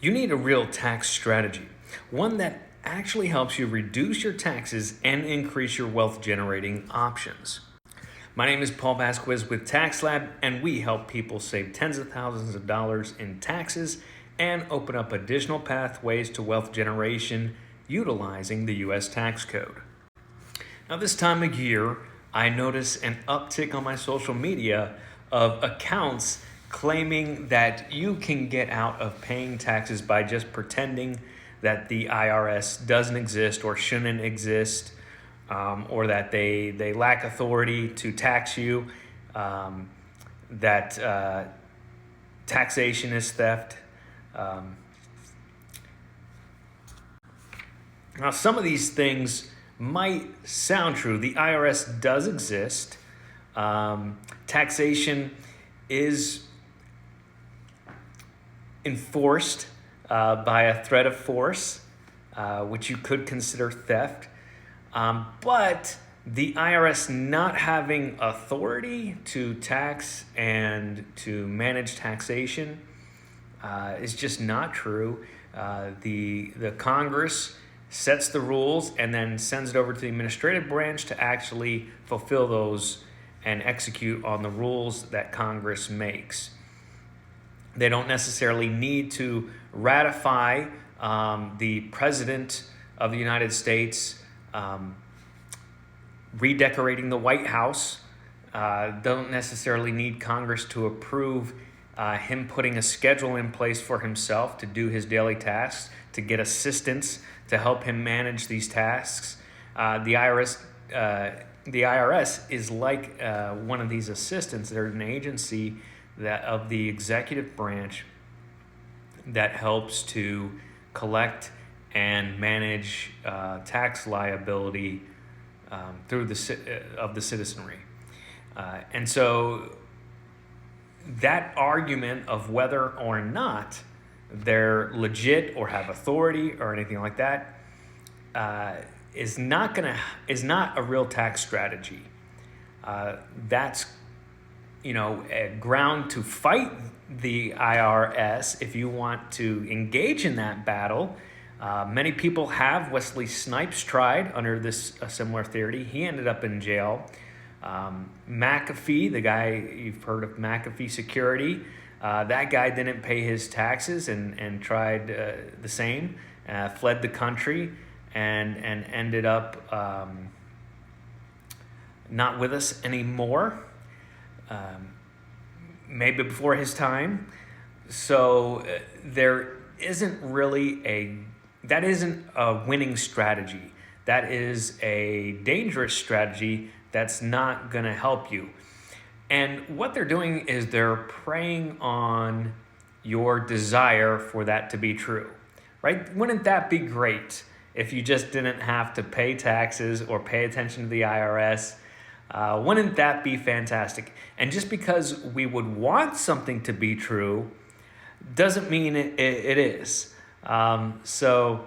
You need a real tax strategy, one that actually helps you reduce your taxes and increase your wealth generating options. My name is Paul Vasquez with Tax Lab, and we help people save tens of thousands of dollars in taxes and open up additional pathways to wealth generation utilizing the U.S. tax code. Now, this time of year, I notice an uptick on my social media of accounts claiming that you can get out of paying taxes by just pretending that the IRS doesn't exist or shouldn't exist, or that they lack authority to tax you, that taxation is theft. Now, some of these things might sound true. The IRS does exist. Taxation is enforced by a threat of force, which you could consider theft. But the IRS not having authority to tax and to manage taxation is just not true. The Congress sets the rules and then sends it over to the administrative branch to actually fulfill those and execute on the rules that Congress makes. They don't necessarily need to ratify the President of the United States redecorating the White House. Don't necessarily need Congress to approve him putting a schedule in place for himself to do his daily tasks, to get assistance to help him manage these tasks. The IRS is like one of these assistants. They're an agency that of the executive branch that helps to collect and manage tax liability through of the citizenry. And so that argument of whether or not they're legit or have authority or anything like that is not a real tax strategy. That's a ground to fight the IRS if you want to engage in that battle. Many people have. Wesley Snipes tried under this similar theory. He ended up in jail. McAfee, the guy you've heard of, McAfee Security, that guy didn't pay his taxes and tried the same, fled the country and ended up not with us anymore. Maybe before his time. So there isn't really that isn't a winning strategy. That is a dangerous strategy that's not going to help you. And what they're doing is they're preying on your desire for that to be true, right? Wouldn't that be great if you just didn't have to pay taxes or pay attention to the IRS? Wouldn't that be fantastic? And just because we would want something to be true doesn't mean it is. So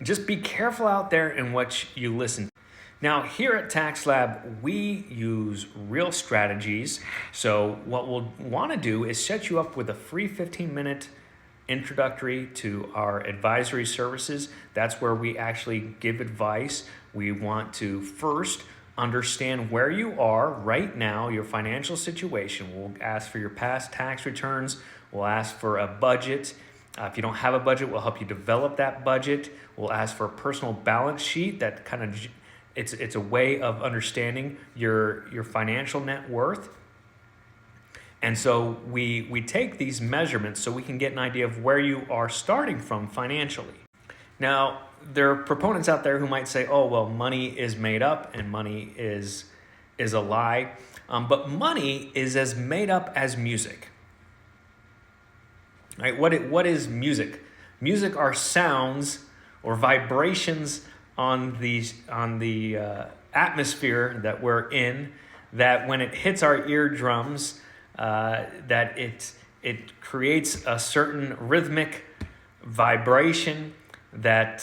just be careful out there in what you listen to. Now, here at Tax Lab, we use real strategies. So what we'll want to do is set you up with a free 15-minute introductory to our advisory services. That's where we actually give advice. We want to first understand where you are right now, your financial situation. We'll ask for your past tax returns. We'll ask for a budget. If you don't have a budget, we'll help you develop that budget. We'll ask for a personal balance sheet that kind of it's a way of understanding your financial net worth. And so we take these measurements so we can get an idea of where you are starting from financially. Now, there are proponents out there who might say, oh, well, money is made up and money is a lie. But money is as made up as music. Right? What is music? Music are sounds or vibrations on the atmosphere that we're in, that when it hits our eardrums, that it creates a certain rhythmic vibration that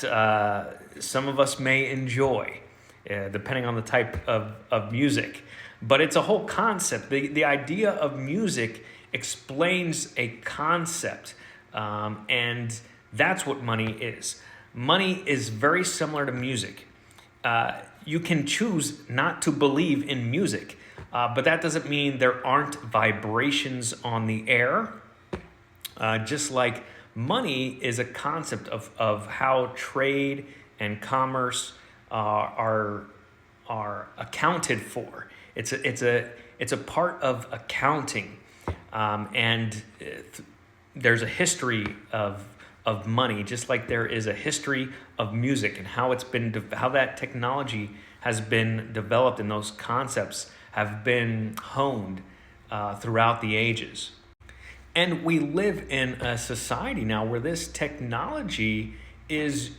some of us may enjoy, depending on the type of music. But it's a whole concept. The idea of music explains a concept, and That's what money is. Money is very similar to music. You can choose not to believe in music, but that doesn't mean there aren't vibrations on the air. Just like money is a concept of how trade and commerce are accounted for. It's a part of accounting, and there's a history of money, just like there is a history of music and how how that technology has been developed and those concepts have been honed throughout the ages. And we live in a society now where this technology is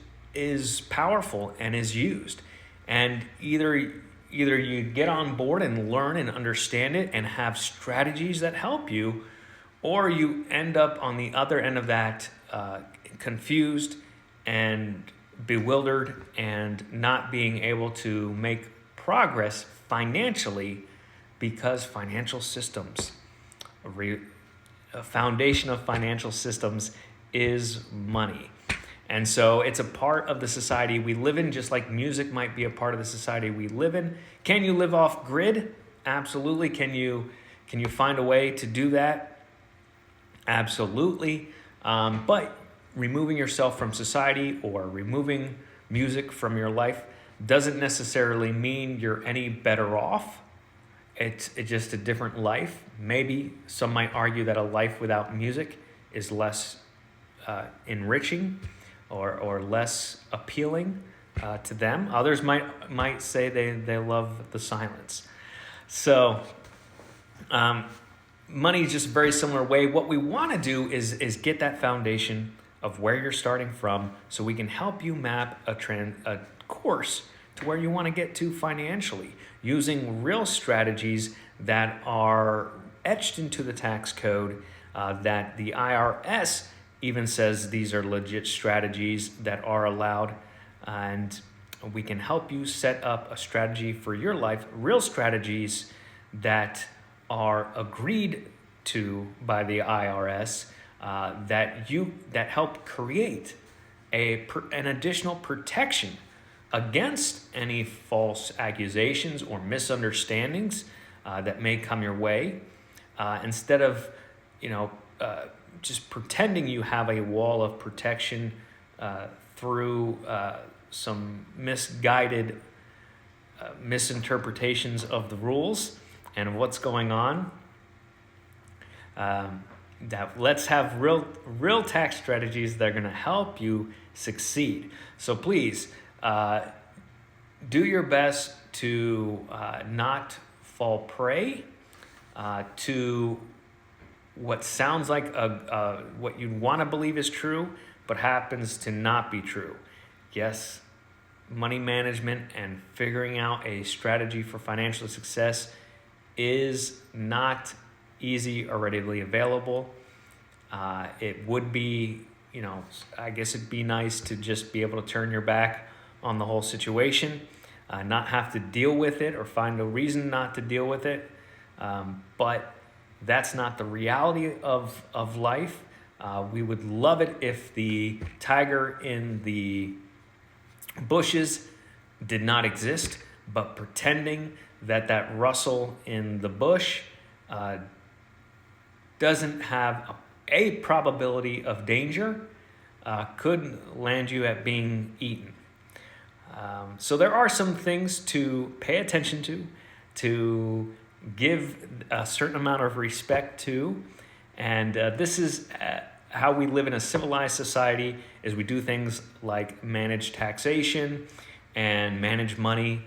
powerful and is used. And either you get on board and learn and understand it and have strategies that help you, or you end up on the other end of that confused and bewildered and not being able to make progress financially because financial systems, a foundation of financial systems is money. And so it's a part of the society we live in, just like music might be a part of the society we live in. Can you live off grid? Absolutely. Can you find a way to do that? Absolutely. But removing yourself from society or removing music from your life doesn't necessarily mean you're any better off. It's just a different life. Maybe some might argue that a life without music is less enriching or less appealing to them. Others might say they love the silence. So money is just a very similar way. What we want to do is get that foundation of where you're starting from so we can help you map a course to where you want to get to financially using real strategies that are etched into the tax code, that the IRS even says these are legit strategies that are allowed, and we can help you set up a strategy for your life, real strategies that are agreed to by the IRS, that help create an additional protection against any false accusations or misunderstandings that may come your way, instead of just pretending you have a wall of protection through some misguided misinterpretations of the rules and of what's going on. That let's have real tax strategies that are going to help you succeed. So please do your best to not fall prey to what sounds like what you'd want to believe is true, but happens to not be true. Yes, money management and figuring out a strategy for financial success is not easy or readily available. It would be, I guess it'd be nice to just be able to turn your back on the whole situation, not have to deal with it or find a reason not to deal with it. But that's not the reality of life. We would love it if the tiger in the bushes did not exist, but pretending that rustle in the bush doesn't have a probability of danger, could land you at being eaten. So there are some things to pay attention to give a certain amount of respect to, and this is how we live in a civilized society, is we do things like manage taxation and manage money,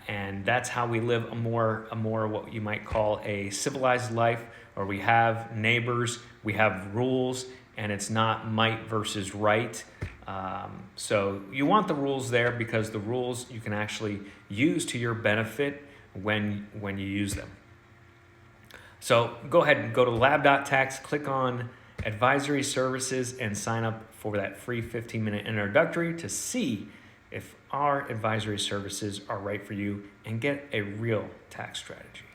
and that's how we live a more what you might call a civilized life, where we have neighbors, we have rules, and it's not might versus right. So you want the rules there because the rules you can actually use to your benefit when you use them. So go ahead and go to lab.tax, click on advisory services, and sign up for that free 15-minute introductory to see if our advisory services are right for you and get a real tax strategy.